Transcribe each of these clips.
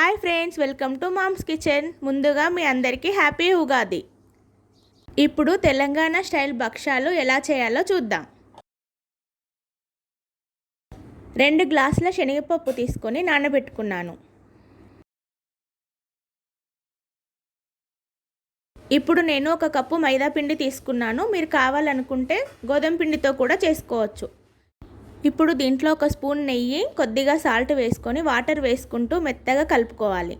Hi friends, welcome to mom's kitchen. ముందుగా మీ అందరికీ హ్యాపీ ఉగాది. ఇప్పుడు తెలంగాణ స్టైల్ భక్షాలు ఎలా చేయాలో చూద్దాం. 2 గ్లాసుల శనగపప్పు తీసుకొని నానబెట్టుకున్నాను. ఇప్పుడు నేను 1 కప్పు మైదా పిండి తీసుకున్నాను. మీరు కావాలనుకుంటే గోధుమ పిండితో కూడా చేసుకోవచ్చు. ఇప్పుడు దీంట్లో 1 స్పూన్ నెయ్యి, కొద్దిగా సాల్ట్ వేసుకొని వాటర్ వేసుకుంటూ మెత్తగా కలుపుకోవాలి.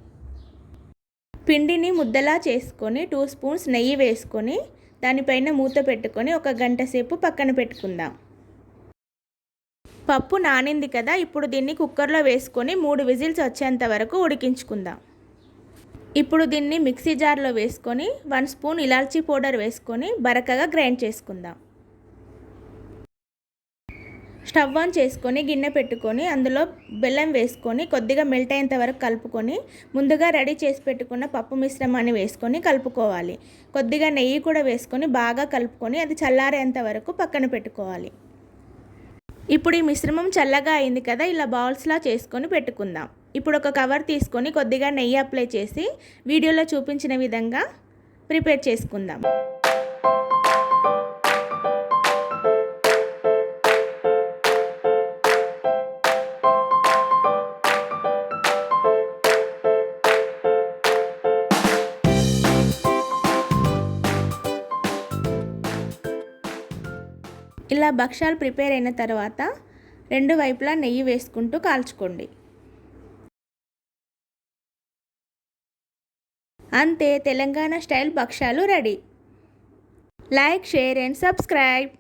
పిండిని ముద్దలా చేసుకొని 2 స్పూన్స్ నెయ్యి వేసుకొని దానిపైన మూత పెట్టుకొని 1 గంట సేపు పక్కన పెట్టుకుందాం. పప్పు నానింది కదా, ఇప్పుడు దీన్ని కుక్కర్లో వేసుకొని 3 విజిల్స్ వచ్చేంత వరకు ఉడికించుకుందాం. ఇప్పుడు దీన్ని మిక్సీ జార్లో వేసుకొని 1 స్పూన్ ఇలాచీ పౌడర్ వేసుకొని బరకగా గ్రైండ్ చేసుకుందాం. స్టవ్ ఆన్ చేసుకొని గిన్నె పెట్టుకొని అందులో బెల్లం వేసుకొని కొద్దిగా మెల్ట్ అయ్యేంత వరకు కలుపుకొని ముందుగా రెడీ చేసి పెట్టుకున్న పప్పు మిశ్రమాన్ని వేసుకొని కలుపుకోవాలి. కొద్దిగా నెయ్యి కూడా వేసుకొని బాగా కలుపుకొని అది చల్లారేంత వరకు పక్కన పెట్టుకోవాలి. ఇప్పుడు ఈ మిశ్రమం చల్లగా అయింది కదా, ఇలా బౌల్స్లా చేసుకొని పెట్టుకుందాం. ఇప్పుడు ఒక కవర్ తీసుకొని కొద్దిగా నెయ్యి అప్లై చేసి వీడియోలో చూపించిన విధంగా ప్రిపేర్ చేసుకుందాం. ఇలా భక్షాలు ప్రిపేర్ అయిన తర్వాత 2 వైపులా నెయ్యి వేసుకుంటూ కాల్చుకోండి. అంతే, తెలంగాణ స్టైల్ భక్షాలు ready. Like, share and subscribe.